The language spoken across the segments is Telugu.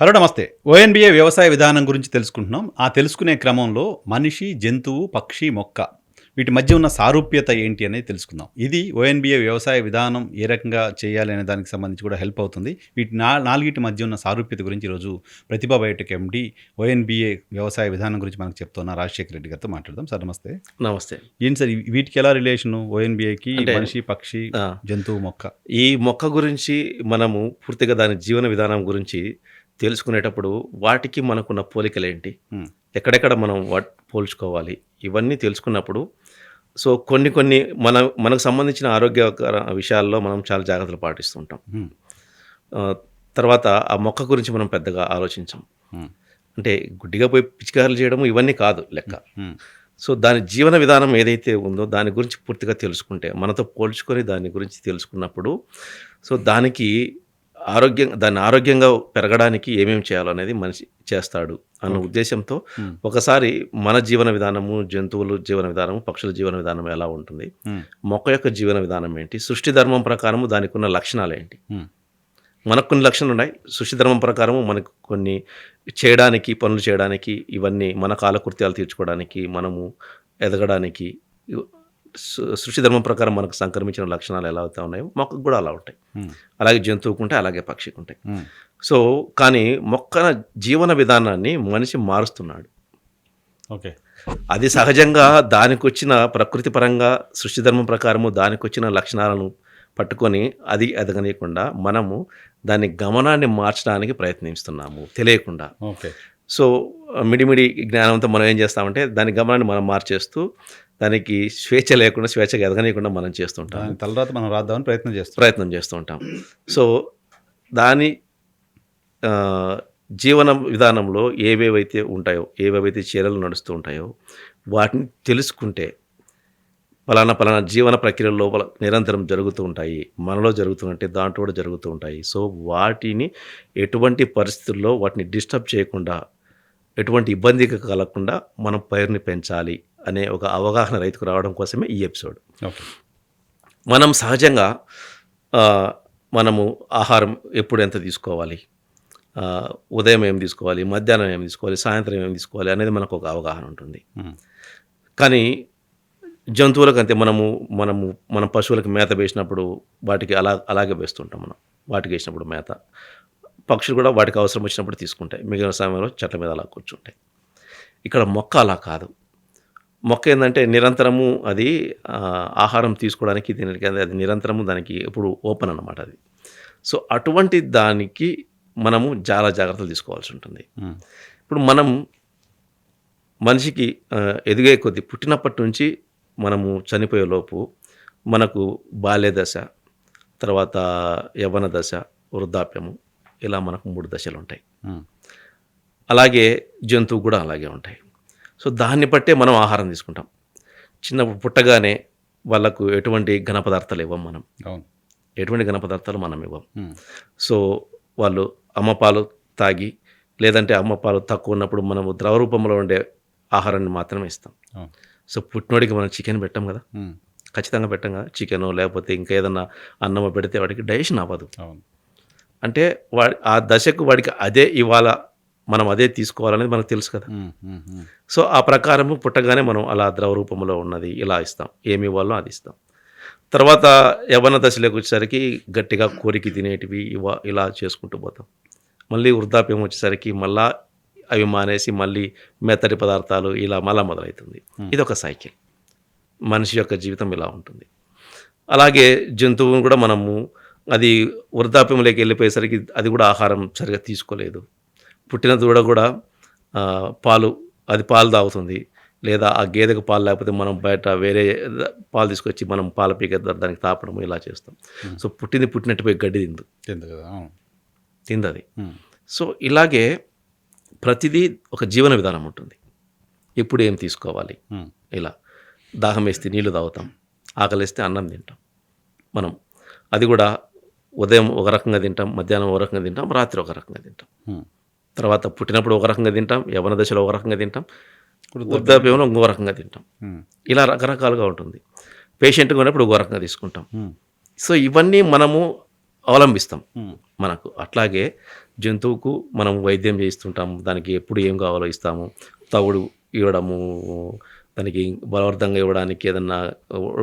హలో నమస్తే. ఓఎన్బిఏ వ్యవసాయ విధానం గురించి తెలుసుకుంటున్నాం. ఆ తెలుసుకునే క్రమంలో మనిషి, జంతువు, పక్షి, మొక్క వీటి మధ్య ఉన్న సారూప్యత ఏంటి అనేది తెలుసుకుందాం. ఇది ఓఎన్బిఏ వ్యవసాయ విధానం ఏ రకంగా చేయాలి అనే దానికి సంబంధించి కూడా హెల్ప్ అవుతుంది. వీటి నాలుగిటి మధ్య ఉన్న సారూప్యత గురించి ఈరోజు ప్రతిభా బయోటెక్ ఎండి ఓఎన్బిఏ వ్యవసాయ విధానం గురించి మనకు చెప్తున్న రాజశేఖర రెడ్డి గారితో మాట్లాడదాం. సార్ నమస్తే. నమస్తే. ఏంటి సార్ వీటికి ఎలా రిలేషను ఓఎన్బిఏకి అంటే మనిషి, పక్షి, ఆ! జంతువు, మొక్క? ఈ మొక్క గురించి మనము పూర్తిగా దాని జీవన విధానం గురించి తెలుసుకునేటప్పుడు వాటికి మనకున్న పోలికలేంటి? హ్మ్. ఎక్కడెక్కడ మనం పోల్చుకోవాలి? ఇవన్నీ తెలుసుకున్నప్పుడు కొన్ని మనకు సంబంధించిన ఆరోగ్యకర విషయాల్లో మనం చాలా జాగ్రత్తలు పాటిస్తూ ఉంటాం. హ్మ్. ఆహ్, తర్వాత ఆ మొక్క గురించి మనం పెద్దగా ఆలోచించం. హ్మ్. అంటే గుడ్డిగా పోయి పిచికారీలు చేయడం ఇవన్నీ కాదు లెక్క. హ్మ్. దాని జీవన విధానం ఏదైతే ఉందో దాని గురించి పూర్తిగా తెలుసుకుంటే, మనతో పోల్చుకొని దాని గురించి తెలుసుకున్నప్పుడు, దానికి దాన్ని ఆరోగ్యంగా పెరగడానికి ఏమేమి చేయాలో అనేది మనిషి చేస్తాడు అన్న ఓకే. ఉద్దేశ్యంతో హ్మ్. ఒకసారి మన జీవన విధానము, జంతువుల జీవన విధానము, పక్షుల జీవన విధానం ఎలా ఉంటుంది? హ్మ్. మొక్క యొక్క జీవన విధానం ఏంటి? సృష్టి ధర్మం ప్రకారము దానికున్న లక్షణాలేంటి? హ్మ్. మనకు కొన్ని లక్షణాలున్నాయి. సృష్టి ధర్మం ప్రకారము మనకు కొన్ని పనులు చేయడానికి, ఇవన్నీ మన కాలకృత్యాలు తీర్చుకోవడానికి, మనము ఎదగడానికి ఇవ్ సృష్టి ధర్మం ప్రకారం మనకు సంక్రమించిన లక్షణాలు ఎలా అయితే ఉన్నాయో, మొక్కకు కూడా అలా ఉంటాయి. హ్మ్. అలాగే జంతువుకుంటాయి, అలాగే పక్షికుంటాయి. హ్మ్. కానీ మొక్కల జీవన విధానాన్ని మనిషి మారుస్తున్నాడు. ఓకే. అది సహజంగా దానికొచ్చిన ప్రకృతి పరంగా సృష్టి ధర్మం ప్రకారము దానికొచ్చిన లక్షణాలను పట్టుకొని అది ఎదగనీయకుండా మనము దాని గమనాన్ని మార్చడానికి ప్రయత్నిస్తున్నాము తెలియకుండా. ఓకే. సో, మిడిమిడి జ్ఞానంతో మనం ఏం చేస్తామంటే దాని గమనాన్ని మనం మార్చేస్తూ దానికి స్వేచ్ఛ లేకుండా, స్వేచ్ఛగా ఎదగనీయకుండా మనం చేస్తుంటాము. దాని తలరాత మనం రాద్దామని ప్రయత్నం చేస్తూ ఉంటాం. సో, దాని ఆహ్, జీవన విధానంలో ఏవేవైతే చర్యలు నడుస్తూ ఉంటాయో వాటిని తెలుసుకుంటే పలానా జీవన ప్రక్రియల లోపల నిరంతరం జరుగుతూ ఉంటాయి. మనలో జరుగుతున్నట్టే దాంట్లో కూడా జరుగుతూ ఉంటాయి. వాటిని ఎటువంటి పరిస్థితుల్లో వాటిని డిస్టర్బ్ చేయకుండా, ఎటువంటి ఇబ్బందికి కలగకుండా మనం పైరుని పెంచాలి అనే ఒక అవగాహన రైతుకు రావడం కోసమే ఈ ఎపిసోడ్. ఓకే. మనం సహజంగా ఆహ్, మనము ఆహారం ఎప్పుడు ఎంత తీసుకోవాలి? ఉదయం ఏం తీసుకోవాలి? మధ్యాహ్నం ఏం తీసుకోవాలి? సాయంత్రం ఏం తీసుకోవాలి? అనేది మనకు ఒక అవగాహన ఉంటుంది. హ్మ్. కానీ జంతువులకంతే మనము మన పశువులకి మేత వేసినప్పుడు వాటికి అలాగే వేస్తుంటాం మనం. వాటికేసినప్పుడు మేత. పక్షులు కూడా వాటికి అవసరం వచ్చినప్పుడు తీసుకుంటాయి. మిగిలిన సమయంలో చెట్ల మీద అలా కూర్చుంటాయి. ఇక్కడ మొక్క అలా కాదు. మొక్క ఏందంటే నిరంతరము అది ఆహారం తీసుకోవడానికి దీనికి అది నిరంతరము దానికి ఎప్పుడు ఓపెన్ అన్నమాట అది. అటువంటి దానికి మనము చాలా జాగ్రత్తలు తీసుకోవాల్సి ఉంటుంది. హ్మ్. ఇప్పుడు మనం మనిషికి ఎదిగే కొద్దీ పుట్టినప్పటి నుంచి మనము చనిపోయేలోపు మనకు బాల్య దశ, తర్వాత యవ్వన దశ, వృద్ధాప్యము ఇలా మనకు 3 దశలుంటాయి. హ్మ్. అలాగే జంతువు కూడా అలాగే ఉంటాయి. దాన్ని బట్టే మనం ఆహారం తీసుకుంటాం. చిన్నప్పుడు పుట్టగానే వాళ్ళకు ఎటువంటి ఘన పదార్థాలు ఇవ్వం మనం. అవును. ఎటువంటి ఘన పదార్థాలు మనం ఇవ్వం. హ్మ్. వాళ్ళు అమ్మ పాలు తాగి లేదంటే అమ్మ పాలు తక్కువ ఉన్నప్పుడు మనము ద్రవ రూపంలో ఉండే ఆహారాన్ని మాత్రమే ఇస్తాం. అవును. పుట్టినోడికి మనం చికెన్ పెట్టం కదా! హ్మ్. ఖచ్చితంగా పెట్టం కదా! చికెనో లేకపోతే ఇంకా ఏదన్నా అన్నమో పెడితే వాడికి డైజెషన్ అవ్వదు. అవును. అంటే ఆ దశకు వాడికి అదే ఇవ్వాలా, మనం అదే తీసుకోవాలనేది మనకు తెలుసు కదా! హ్మ్. హ్మ్. హ్మ్. ఆ ప్రకారము పుట్టగానే మనం అలా ద్రవ రూపంలో ఉన్నది ఇలా ఇస్తాం. ఏమి ఇవ్వాలో అది ఇస్తాం. తర్వాత యవ్వన దశలోకి వచ్చేసరికి గట్టిగా కోరికి తినేటివి ఇలా చేసుకుంటూ పోతాం. మళ్ళీ వృద్ధాప్యం వచ్చేసరికి మళ్ళా అవి మానేసి మళ్ళీ మెత్తటి పదార్థాలు ఇలా మళ్ళా మొదలవుతుంది. హ్మ్. ఇదొక సైకిల్. మనిషి యొక్క జీవితం ఇలా ఉంటుంది. అలాగే జంతువును కూడా మనము అది వృద్ధాప్యంలోకి వెళ్ళిపోయేసరికి అది కూడా ఆహారం సరిగ్గా తీసుకోలేదు. పుట్టిన దూడ కూడా పాలు తాగుతుంది. లేదా ఆ గేదెకు పాలు లేకపోతే మనం బయట వేరే పాలు తీసుకొచ్చి మనం పాల ప్యాకెట్ దానికి తాపడము ఇలా చేస్తాం. హ్మ్. పుట్టినట్టు పోయి గడ్డి తింది కదా! అవును. తిందది. హ్మ్. ఇలాగే ప్రతిదీ ఒక జీవన విధానం ఉంటుంది. ఎప్పుడు ఏం తీసుకోవాలి హ్మ్. ఇలా. దాహం వేస్తే నీళ్లు తాగుతాం. ఆకలేస్తే అన్నం తింటాం మనం. అది కూడా ఉదయం ఒక రకంగా తింటాం, మధ్యాహ్నం ఒక రకంగా తింటాం, రాత్రి ఒక రకంగా తింటాం. హ్మ్. తర్వాత పుట్టినప్పుడు ఒక రకంగా తింటాం, యవ్వన దశలో ఒక రకంగా తింటాం, వృద్ధాప్యం. వృద్ధాప్యంలో ఇంకో రకంగా తింటాం. హ్మ్. ఇలా రకరకాలుగా ఉంటుంది. పేషెంట్‌గా ఉన్నప్పుడు ఒక రకంగా తీసుకుంటాం. హ్మ్. ఇవన్నీ మనము అవలంబిస్తాం. ఉమ్, మనకు అట్లాగే జంతువుకు మనం వైద్యం చేయిస్తుంటాము. దానికి ఎప్పుడు ఏం కావాలో ఇస్తాము. తవుడు ఇవ్వడము, దానికి బలవర్ధంగా ఇవ్వడానికి ఏదన్నా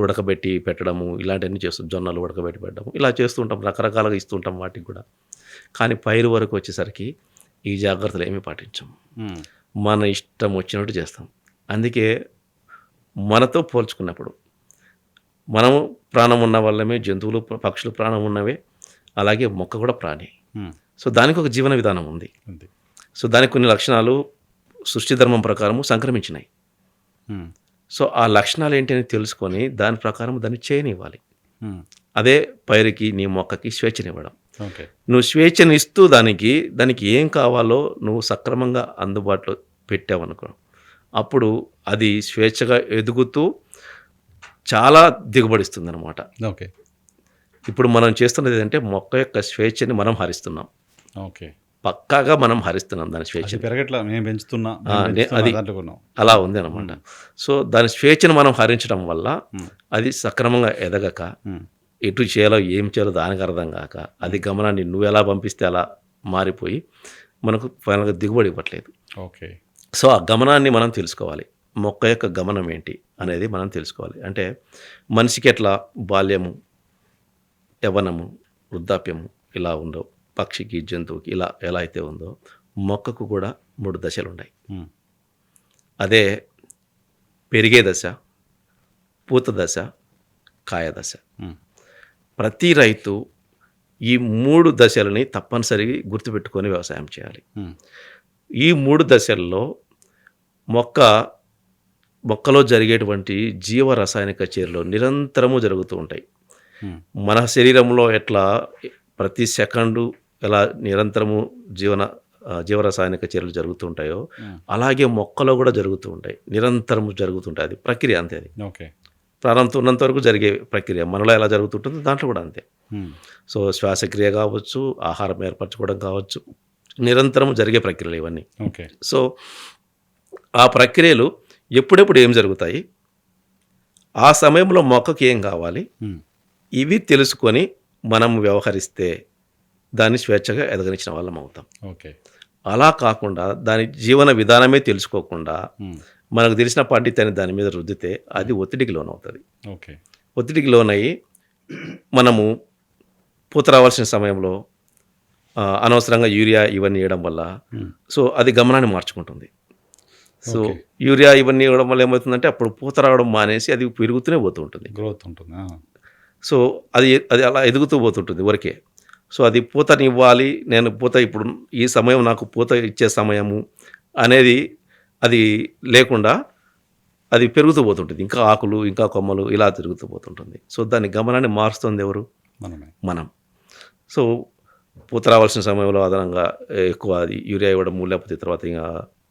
ఉడకబెట్టి పెట్టడము, ఇలాంటివన్నీ చేస్తాం. జొన్నలు ఉడకబెట్టి పెట్టడము, ఇలా చేస్తుంటాం. రకరకాలుగా ఇస్తుంటాం వాటికి కూడా. కానీ పైరు వరకు వచ్చేసరికి ఈ జాగ్రత్తలు ఏమీ పాటించం. ఉమ్, మన ఇష్టం వచ్చినట్టు చేస్తాం. అందుకే మనతో పోల్చుకున్నప్పుడు మనము ప్రాణం ఉన్న వాళ్ళమే, జంతువులు పక్షులు ప్రాణం ఉన్నవే, అలాగే మొక్క కూడా ప్రాణి. ఉమ్, సో దానికి ఒక జీవన విధానం ఉంది. ఉంది. సో దానికి కొన్ని లక్షణాలు సృష్టి ధర్మం ప్రకారము సంక్రమించినాయి. ఉమ్, సో ఆ లక్షణాలు ఏంటి అని తెలుసుకొని దాని ప్రకారం దాన్ని చేయనివ్వాలి. ఉమ్, అదే పైరుకి నీ మొక్కకి స్వేచ్ఛనివ్వడం. ఓకే. నువ్వు స్వేచ్ఛను ఇస్తూ దానికి ఏం కావాలో నువ్వు సక్రమంగా అందుబాటులో పెట్టావనుకో, అప్పుడు అది స్వేచ్ఛగా ఎదుగుతూ చాలా దిగుబడిస్తుంది అనమాట. ఓకే. ఇప్పుడు మనం చేస్తున్నది ఏంటంటే మొక్క యొక్క స్వేచ్ఛని మనం హరిస్తున్నాం. ఓకే. పక్కాగా మనం హరిస్తున్నాం దాని అది స్వేచ్ఛని. పెరగట్లా, మేము పెంచుతున్నా అది దాంట్లో కొన్నాం. అలా ఉంది అనమాట. సో దాని స్వేచ్ఛను మనం హరించడం వల్ల ఉమ్, అది సక్రమంగా ఎదగక, ఉమ్, ఎటు చేయాలో ఏం చేయాలో దానికి అర్థం కాక, అది గమనాన్ని నువ్వు ఎలా పంపిస్తే అలా మారిపోయి మనకు ఫైనల్గా దిగుబడి ఇవ్వట్లేదు. ఓకే. సో ఆ గమనాన్ని మనం తెలుసుకోవాలి. మొక్క యొక్క గమనం ఏంటి అనేది మనం తెలుసుకోవాలి. అంటే మనిషికి ఎట్లా బాల్యము, యవ్వనము, వృద్ధాప్యము ఇలా ఉందో, పక్షికి, జంతువుకి ఇలా ఎలా అయితే ఉందో, మొక్కకు కూడా 3 దశలు ఉన్నాయి. ఉమ్, అదే పెరిగే దశ, పూత దశ, కాయ దశ. ఉమ్, ప్రతి రైతు ఈ 3 దశలని తప్పనిసరిగా గుర్తుపెట్టుకొని వ్యవసాయం చేయాలి. ఉమ్, ఈ 3 దశల్లో మొక్కలో జరిగేటువంటి జీవ రసాయనిక చర్యలు నిరంతరము జరుగుతూ ఉంటాయి. ఉమ్, మన శరీరంలో ఎట్లా ప్రతి సెకండు ఎలా నిరంతరము జీవరసాయనిక చర్యలు జరుగుతూ ఉంటాయో, ఉమ్, అలాగే మొక్కలో కూడా జరుగుతూ ఉంటాయి. నిరంతరము జరుగుతుంటాయి. అది ప్రక్రియ అంతే. అది ఓకే. ప్రారంభం ఉన్నంత వరకు జరిగే ప్రక్రియ. మనలో ఎలా జరుగుతుంటుందో దాంట్లో కూడా అంతే. ఉమ్, సో శ్వాసక్రియ కావచ్చు, ఆహారం ఏర్పరచుకోవడం కావచ్చు, నిరంతరం జరిగే ప్రక్రియలు ఇవన్నీ. ఓకే. సో ఆ ప్రక్రియలు ఎప్పుడెప్పుడు ఏం జరుగుతాయి, ఆ సమయంలో మొక్కకి ఏం కావాలి, ఉమ్, ఇవి తెలుసుకొని మనం వ్యవహరిస్తే దాన్ని స్వేచ్ఛగా ఎదగనిచ్చిన వాళ్ళం అవుతాం. ఓకే. అలా కాకుండా దాని జీవన విధానమే తెలుసుకోకుండా ఉమ్, మనకు తెలిసిన పాండిత్యాన్ని దాని మీద రుద్దితే అది ఒత్తిడికి లోనవుతుంది. ఓకే. ఒత్తిడికి లోనయ్యి మనము పూత రావాల్సిన సమయంలో అనవసరంగా యూరియా ఇవన్నీ వేయడం వల్ల ఉమ్, సో అది గమనాన్ని మార్చుకుంటుంది. So okay. యూరియా ఇవన్నీ ఇవ్వడం వల్ల ఏమవుతుందంటే అప్పుడు పూత రావడం మానేసి అది పెరుగుతూనే పోతూ ఉంటుంది. గ్రోత్ ఉంటుంది. సో అది అది అలా ఎదుగుతూ పోతుంటుంది ఊరికే. సో అది పూతని ఇవ్వాలి, నేను పూత ఇప్పుడు ఈ సమయం నాకు పూత ఇచ్చే సమయము అనేది అది లేకుండా అది పెరుగుతూ పోతుంటుంది. ఇంకా ఆకులు, ఇంకా కొమ్మలు ఇలా తిరుగుతూ పోతుంటుంది. సో దాని గమనాన్ని మారుస్తుంది ఎవరు? మనమే. మనం. సో పూత రావాల్సిన సమయంలో అదనంగా ఎక్కువ అది యూరియా ఇవ్వడము, లేకపోతే తర్వాత ఇంకా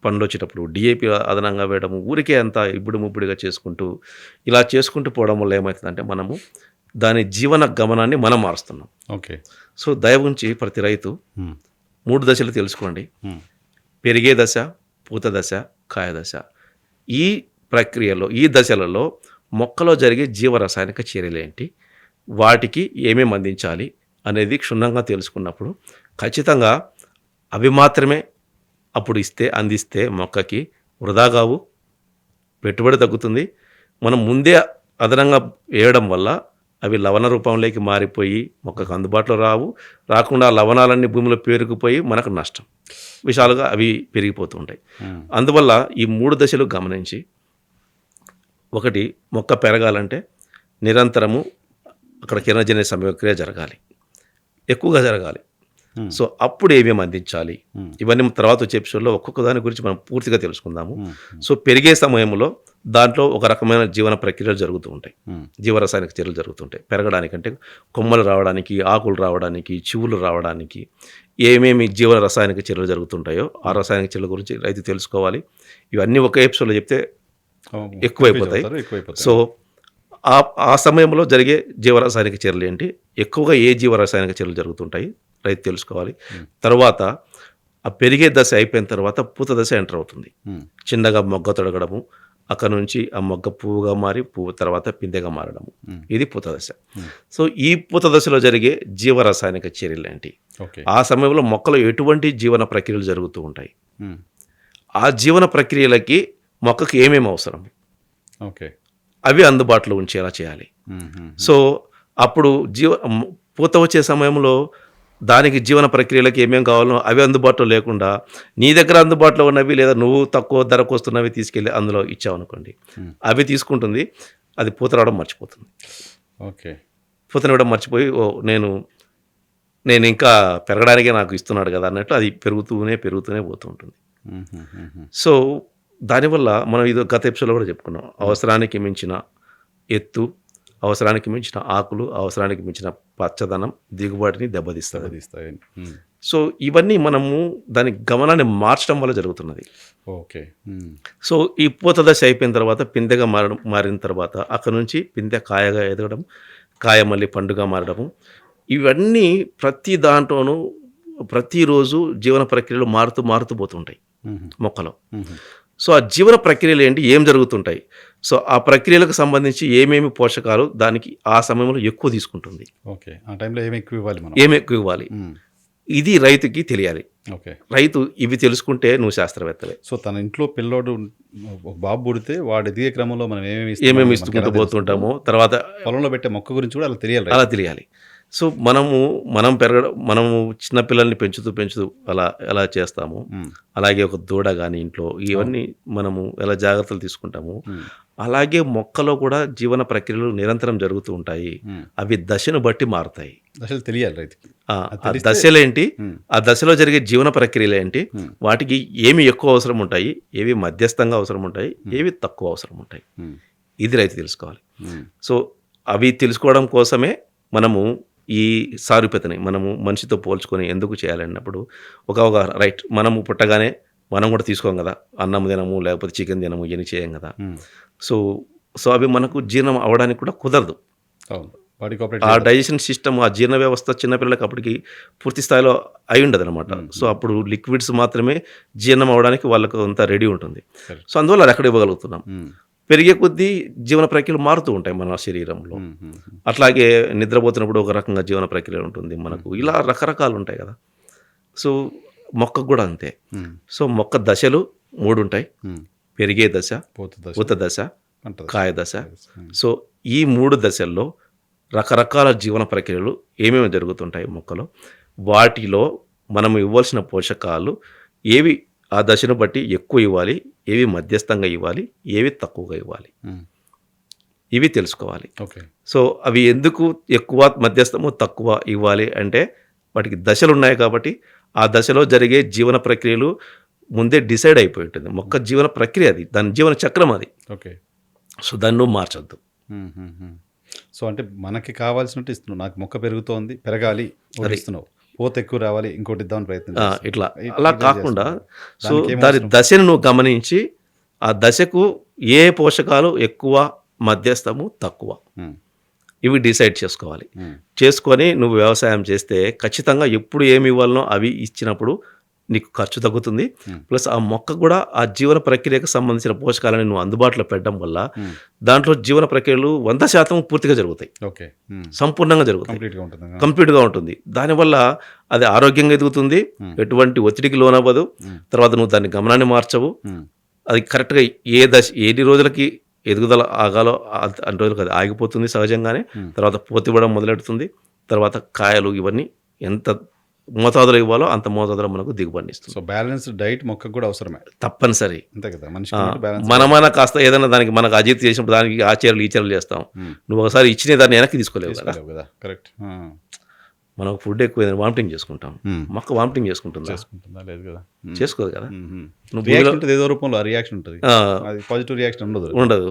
పండ్లు వచ్చేటప్పుడు డిఏపి అదనంగా వేయడము, ఊరికే అంతా ఇబ్బడి ముబ్బడిగా చేసుకుంటూ ఇలా చేసుకుంటూ పోవడం వల్ల ఏమవుతుందంటే మనము దాని జీవన గమనాన్ని మనం మారుస్తున్నాం. ఓకే. సో దయవుంచి ప్రతి రైతు ఉమ్, 3 దశలు తెలుసుకోండి. ఉమ్, పెరిగే దశ, పూత దశ, కాయ దశ. ఈ ప్రక్రియలో, ఈ దశలలో మొక్కలో జరిగే జీవరసాయనిక చర్యలు ఏంటి, వాటికి ఏమేమి అందించాలి అనేది క్షుణ్ణంగా తెలుసుకున్నప్పుడు ఖచ్చితంగా అవి మాత్రమే అప్పుడు అందిస్తే మొక్కకి వృధా కావు, పెట్టుబడి తగ్గుతుంది. మనం ముందే అదనంగా వేయడం వల్ల అవి లవణ రూపంలోకి మారిపోయి మొక్కకు అందుబాటులో రాకుండా ఆ లవణాలన్నీ భూమిలో పేరుకుపోయి మనకు నష్టం, విషాలుగా అవి పెరిగిపోతూ ఉంటాయి. ఉమ్, అందువల్ల ఈ 3 దశలు గమనించి, ఒకటి మొక్క పెరగాలంటే నిరంతరము అక్కడ కిరణజన్య సంయోగక్రియ జరగాలి, ఎక్కువగా జరగాలి. ఉమ్, సో అప్పుడు ఏమేమి అందించాలి, ఉమ్, ఇవన్నీ తర్వాత వచ్చే ఎపిసోడ్లో ఒక్కొక్క దాని గురించి మనం పూర్తిగా తెలుసుకుందాము. ఉమ్, సో పెరిగే సమయంలో దాంట్లో ఒక రకమైన జీవన ప్రక్రియలు జరుగుతూ ఉంటాయి, ఉమ్, జీవరసాయనిక చర్యలు జరుగుతుంటాయి. పెరగడానికంటే కొమ్మలు రావడానికి, ఆకులు రావడానికి, చివులు రావడానికి ఏమేమి జీవ రసాయనిక చర్యలు జరుగుతుంటాయో ఆ రసాయనిక చర్యల గురించి రైతు తెలుసుకోవాలి. ఇవన్నీ ఒక ఎపిసోడ్లో చెప్తే ఎక్కువైపోతాయి. సో ఆ సమయంలో జరిగే జీవరసాయనిక చర్యలు ఏంటి, ఎక్కువగా ఏ జీవరసాయనిక చర్యలు జరుగుతుంటాయి రైతు తెలుసుకోవాలి. తర్వాత ఆ పెరిగే దశ అయిపోయిన తర్వాత పూత దశ ఎంటర్ అవుతుంది. ఉమ్, చిన్నగా మొగ్గ తొడగడము, అక్కడ నుంచి ఆ మొగ్గ పువ్వుగా మారి పువ్వు తర్వాత పిందెగా మారడము. ఇది పూత దశ. సో ఈ పూత దశలో జరిగే జీవరసాయనిక చర్యలు ఏంటి, ఓకే. ఆ సమయంలో మొక్కలో ఎటువంటి జీవన ప్రక్రియలు జరుగుతూ ఉంటాయి, ఉమ్. ఆ జీవన ప్రక్రియలకి మొక్కకి ఏమేమి అవసరం, ఓకే. అవి అందుబాటులో ఉంచేలా చేయాలి. ఉమ్, ఉమ్, సో అప్పుడు పూత వచ్చే సమయంలో దానికి జీవన ప్రక్రియలకు ఏమేమి కావాలో అవి అందుబాటులో లేకుండా నీ దగ్గర అందుబాటులో ఉన్నవి లేదా నువ్వు తక్కువ ధరకు వస్తున్నవి తీసుకెళ్ళి అందులో ఇచ్చావనుకోండి, అవి తీసుకుంటుంది, అది పూత రావడం మర్చిపోతుంది. ఓకే. పూతనివ్వడం మర్చిపోయి నేను ఇంకా పెరగడానికే నాకు ఇస్తున్నాడు కదా అన్నట్టు అది పెరుగుతూనే పోతూ ఉంటుంది. ఉమ్, ఉమ్, ఉమ్, ఉమ్. సో దానివల్ల మనం ఇది గత ఎపిసోడ్లో కూడా చెప్పుకున్నాం, అవసరానికి మించిన ఎత్తు, అవసరానికి మించిన ఆకులు, అవసరానికి మించిన పచ్చదనం దిగుబడిని దెబ్బతీస్తుంది. దెబ్బతీస్తాయి. ఉమ్. సో ఇవన్నీ మనము దాని గమనాన్ని మార్చడం వల్ల జరుగుతున్నది. ఓకే. ఉమ్. సో ఈ పూత దశ అయిపోయిన తర్వాత పిందెగా మారిన తర్వాత అక్కడ నుంచి పిందె కాయగా ఎదగడం, కాయ మళ్ళీ పండుగ మారడము, ఇవన్నీ ప్రతి దాంట్లోనూ ప్రతిరోజు జీవన ప్రక్రియలు మారుతూ పోతుంటాయి ఉమ్, మొక్కలో. ఉమ్. సో ఆ జీవన ప్రక్రియలు ఏంటి, ఏం జరుగుతుంటాయి, సో ఆ ప్రక్రియలకు సంబంధించి ఏమేమి పోషకాలు దానికి ఆ సమయంలో ఎక్కువ తీసుకుంటుంది, ఓకే. ఆ టైంలో ఏమి ఎక్కువ ఇవ్వాలి మనం? ఏమి ఎక్కువ ఇవ్వాలి, ఉమ్. ఇది రైతుకి తెలియాలి. ఓకే. రైతు ఇవి తెలుసుకుంటే నువ్వు శాస్త్రవేత్తవే. సో తన ఇంట్లో పిల్లోడు ఒక బాబు పుడితే వాడు ఎదిగే క్రమంలో మనం ఏమేమి ఏమేమి ఇస్తుకుంటూ పోతుంటామో తర్వాత పొలంలో పెట్టే మొక్క గురించి కూడా అలా తెలియాలి. అలా తెలియాలి. సో మనము చిన్నపిల్లల్ని పెంచుతూ ఎలా చేస్తాము, అలాగే ఒక దూడ కానీ ఇంట్లో ఇవన్నీ మనము ఎలా జాగ్రత్తలు తీసుకుంటాము, అలాగే మొక్కలో కూడా జీవన ప్రక్రియలు నిరంతరం జరుగుతూ ఉంటాయి. అవి దశను బట్టి మారుతాయి. దశలు తెలియాలి రైతుకి. ఆ దశలేంటి, ఆ దశలో జరిగే జీవన ప్రక్రియలు ఏంటి, వాటికి ఏమి ఎక్కువ అవసరం ఉంటాయి, ఏవి మధ్యస్థంగా అవసరం ఉంటాయి, ఏవి తక్కువ అవసరం ఉంటాయి, ఇది రైతు తెలుసుకోవాలి. సో అవి తెలుసుకోవడం కోసమే మనము ఈ సారూప్యతని మనము మనిషితో పోల్చుకొని ఎందుకు చేయాలన్నప్పుడు ఒక రైట్, మనము పుట్టగానే మనం కూడా తీసుకోం కదా, అన్నం తినము లేకపోతే చికెన్ తినము, ఇవన్నీ చేయం కదా. సో అవి మనకు జీర్ణం అవ్వడానికి కూడా కుదరదు. ఆ డైజెషన్ సిస్టమ్, ఆ జీర్ణ వ్యవస్థ చిన్నపిల్లలకి అప్పటికి పూర్తి స్థాయిలో అయి ఉండదు అనమాట. సో అప్పుడు లిక్విడ్స్ మాత్రమే జీర్ణం అవ్వడానికి వాళ్ళకు అంతా రెడీ ఉంటుంది. సో అందువల్ల అది అక్కడ ఇవ్వగలుగుతున్నాం. పెరిగే కొద్దీ జీవన ప్రక్రియలు మారుతూ ఉంటాయి మన శరీరంలో. అట్లాగే నిద్రపోతున్నప్పుడు ఒక రకంగా జీవన ప్రక్రియ ఉంటుంది మనకు, ఇలా రకరకాలు ఉంటాయి కదా. సో మొక్కకు కూడా అంతే. సో మొక్క దశలు 3 ఉంటాయి, పెరిగే దశ, పూత దశ, కాయ దశ. సో ఈ 3 దశల్లో రకరకాల జీవన ప్రక్రియలు ఏమేమి జరుగుతుంటాయి మొక్కలో, వాటిలో మనం ఇవ్వాల్సిన పోషకాలు ఏవి ఆ దశను బట్టి ఎక్కువ ఇవ్వాలి, ఏవి మధ్యస్థంగా ఇవ్వాలి, ఏవి తక్కువగా ఇవ్వాలి, ఇవి తెలుసుకోవాలి. ఓకే. సో అవి ఎందుకు ఎక్కువ మధ్యస్థము తక్కువ ఇవ్వాలి అంటే వాటికి దశలు ఉన్నాయి కాబట్టి ఆ దశలో జరిగే జీవన ప్రక్రియలు ముందే డిసైడ్ అయిపోయి ఉంటుంది. మొక్క జీవన ప్రక్రియ అది, దాని జీవన చక్రం అది. ఓకే. సో దాన్ని నువ్వు మార్చొద్దు. సో అంటే మనకి కావాల్సినట్టు ఇస్తున్నావు, నాకు మొక్క పెరుగుతోంది పెరగాలి ఇస్తున్నావు, పోత ఎక్కువ రావాలి ఇంకోటి ఇద్దామని ప్రయత్నం ఇట్లా అలా కాకుండా సో దాని దశను నువ్వు గమనించి ఆ దశకు ఏ పోషకాలు ఎక్కువ మధ్యస్థము తక్కువ ఇవి డిసైడ్ చేసుకోవాలి. చేసుకొని నువ్వు వ్యవసాయం చేస్తే ఖచ్చితంగా ఎప్పుడు ఏమి ఇవ్వాలనో అవి ఇచ్చినప్పుడు నీకు ఖర్చు తగ్గుతుంది. ప్లస్ ఆ మొక్క కూడా ఆ జీవన ప్రక్రియకు సంబంధించిన పోషకాలని నువ్వు అందుబాటులో పెట్టడం వల్ల దాంట్లో జీవన ప్రక్రియలు 100% పూర్తిగా జరుగుతాయి. ఓకే. సంపూర్ణంగా జరుగుతాయి, కంప్లీట్గా ఉంటుంది. దానివల్ల అది ఆరోగ్యంగా ఎదుగుతుంది, ఎటువంటి ఒత్తిడికి లోనవ్వదు. తర్వాత నువ్వు దాని గమనాన్ని మార్చవు. అది కరెక్ట్గా ఎన్ని రోజులకి ఎదుగుదల ఆగాలో అన్ని రోజులకు అది ఆగిపోతుంది సహజంగానే. తర్వాత పోతివ్వడం మొదలెడుతుంది. తర్వాత కాయలు ఇవన్నీ ఎంత మోతాదులో ఇవ్వాలో అంత మోతాదులో మనకు దిగుబడిని ఇస్తుంది. సో బ్యాలెన్స్డ్ డైట్ మొక్కకు కూడా అవసరమే, తప్పనిసరి. అంతే కదా. మనమైనా కాస్త ఏదైనా దానికి మనకు అజీర్తి చేసినప్పుడు దానికి ఆ చర్యలు ఈ చర్యలు చేస్తాం. నువ్వు ఒకసారి ఇచ్చిన దాన్ని వెనక్కి తీసుకోలేవు కదా. కరెక్ట్. మనకు ఫుడ్ ఎక్కువ వామిటింగ్ చేసుకుంటాం, మొక్క వామిటింగ్ చేసుకుంటుందా? లేదు కదా, చేసుకోదు కదా. ఏదో రూపంలో రియాక్షన్ ఉంటుంది, పాజిటివ్ రియాక్షన్ ఉండదు.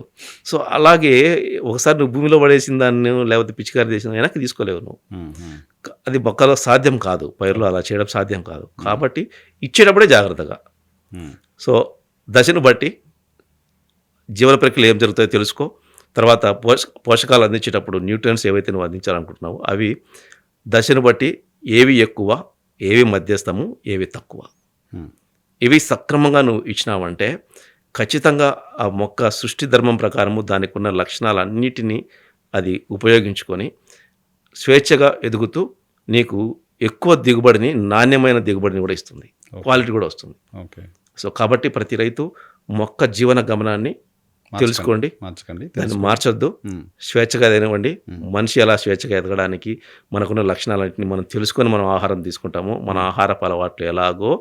సో అలాగే ఒకసారి నువ్వు భూమిలో పడేసిన దాన్ని లేకపోతే పిచికారి చేసిన వెనక్కి తీసుకోలేవు నువ్వు. అది మొక్కలో సాధ్యం కాదు, పైరులో అలా చేయడం సాధ్యం కాదు. కాబట్టి ఇచ్చేటప్పుడే జాగ్రత్తగా. సో దశను బట్టి జీవన ప్రక్రియ ఏం జరుగుతాయో తెలుసుకో. తర్వాత పోషకాలు అందించేటప్పుడు న్యూట్రియన్స్ ఏవైతే నువ్వు అందించాలనుకుంటున్నావో అవి దశను బట్టి ఏవి ఎక్కువ, ఏవి మధ్యస్థము, ఏవి తక్కువ, ఇవి సక్రమంగా నువ్వు ఇచ్చినావంటే ఖచ్చితంగా ఆ మొక్క సృష్టి ధర్మం ప్రకారము దానికి ఉన్న లక్షణాలన్నిటినీ అది ఉపయోగించుకొని స్వేచ్ఛగా ఎదుగుతూ నీకు ఎక్కువ దిగుబడిని, నాణ్యమైన దిగుబడిని కూడా ఇస్తుంది. క్వాలిటీ కూడా వస్తుంది. ఓకే. సో కాబట్టి ప్రతి రైతు మొక్క జీవన గమనాన్ని తెలుసుకోండి, మార్చకండి. దాన్ని మార్చొద్దు. ఉమ్, స్వేచ్ఛగా ఎదగనివ్వండి. మనిషి ఎలా స్వేచ్ఛగా ఎదగడానికి మనకున్న లక్షణాలన్నింటినీ మనం తెలుసుకొని మనం ఆహారం తీసుకుంటామో, మన ఆహారపు అలవాట్లు ఎలాగో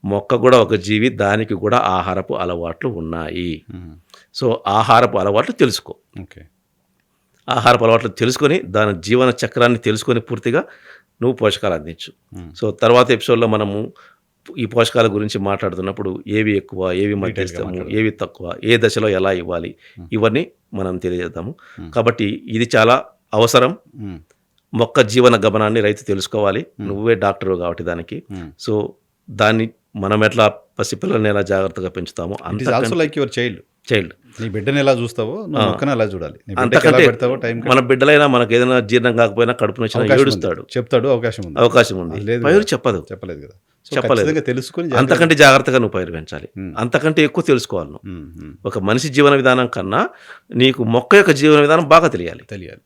మొక్క కూడా ఒక జీవి, దానికి కూడా ఆహారపు అలవాట్లు ఉన్నాయి. ఉమ్, సో ఆహారపు అలవాట్లు తెలుసుకో. ఓకే. ఆహారపు అలవాట్లు తెలుసుకొని దాని జీవన చక్రాన్ని తెలుసుకొని పూర్తిగా నువ్వు పోషకాలు అందించు. ఉమ్, సో తర్వాత ఎపిసోడ్లో మనము ఈ పోషకాల గురించి మాట్లాడుతున్నప్పుడు ఏవి ఎక్కువ, ఏవి Detailగా మధ్యస్థము, మాట్లాడదాం. ఏవి తక్కువ, ఏ దశలో ఎలా ఇవ్వాలి, ఇవన్నీ మనం తెలియజేద్దాము. కాబట్టి ఇది చాలా అవసరం. ఉమ్, మొక్క జీవన గమనాన్ని రైతు తెలుసుకోవాలి. నువ్వే డాక్టర్ కాబట్టి దానికి. ఉమ్. సో దాన్ని మనం ఎట్లా పసిపిల్లల్ని ఎలా జాగ్రత్తగా పెంచుతామో it is also like your child. Child నీ బిడ్డని ఎలా చూస్తావో నువ్వు మొక్కను ఎలా చూడాలి. నీ బిడ్డకి ఎలా అంతకంటే పెడతావో టైం మన బిడ్డలైనా మనకు ఏదైనా జీర్ణం కాకపోయినా కడుపు నొచ్చినా ఏడుస్తాడు, చెప్తాడు, అవకాశం ఉంది. అవకాశం ఉంది. అది లేదు పైరు కదా. చెప్పదు, చెప్పలేదు కదా. సో చెప్పలేదు. ఖచ్చితంగా తెలుసుకొని అంతకంటే జాగ్రత్తగా నువ్వు పైరు పెంచాలి. అంతకంటే ఎక్కువ తెలుసుకోవాలి నువ్వు. ఒక మనిషి జీవన విధానం కన్నా నీకు మొక్క యొక్క జీవన విధానం బాగా తెలియాలి. తెలియాలి.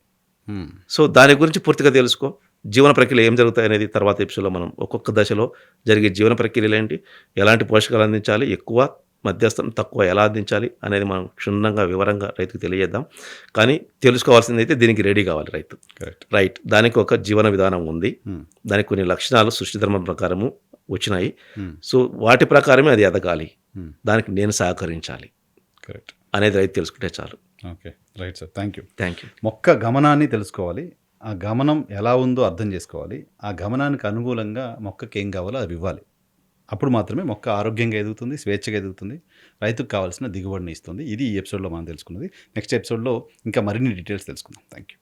సో దాని గురించి పూర్తిగా తెలుసుకో. జీవన ప్రక్రియ ఏం జరుగుతాయి అనేది తర్వాత ఎపిసోడ్లో మనం ఒక్కొక్క దశలో జరిగే జీవన ప్రక్రియలు ఏంటి, ఎలాంటి పోషకాలు అందించాలి, ఎక్కువ మధ్యస్థం తక్కువ ఎలా అందించాలి అనేది మనం క్షుణ్ణంగా వివరంగా రైతుకు తెలియజేద్దాం. కానీ తెలుసుకోవాల్సింది అయితే దీనికి రెడీ కావాలి రైతు. కరెక్ట్. రైట్, దానికి ఒక జీవన విధానం ఉంది, దానికి కొన్ని లక్షణాలు సృష్టి ధర్మం ప్రకారము వచ్చినాయి. సో వాటి ప్రకారమే అది ఎదగాలి, దానికి నేను సహకరించాలి కరెక్ట్ అనేది రైతు తెలుసుకుంటే చాలు. Okay. Right sir. Thank you. Thank you. మొక్క గమనాన్ని తెలుసుకోవాలి, ఆ గమనం ఎలా ఉందో అర్థం చేసుకోవాలి, ఆ గమనానికి అనుకూలంగా మొక్కకి ఏం కావాలో అది ఇవ్వాలి. అప్పుడు మాత్రమే మొక్క ఆరోగ్యంగా ఎదుగుతుంది, స్వేచ్ఛగా ఎదుగుతుంది, రైతుకు కావాల్సిన దిగుబడిని ఇస్తుంది. ఇది ఈ ఎపిసోడ్లో మనం తెలుసుకున్నది. నెక్స్ట్ ఎపిసోడ్లో ఇంకా మరిన్ని డీటెయిల్స్ తెలుసుకుందాం. Thank you.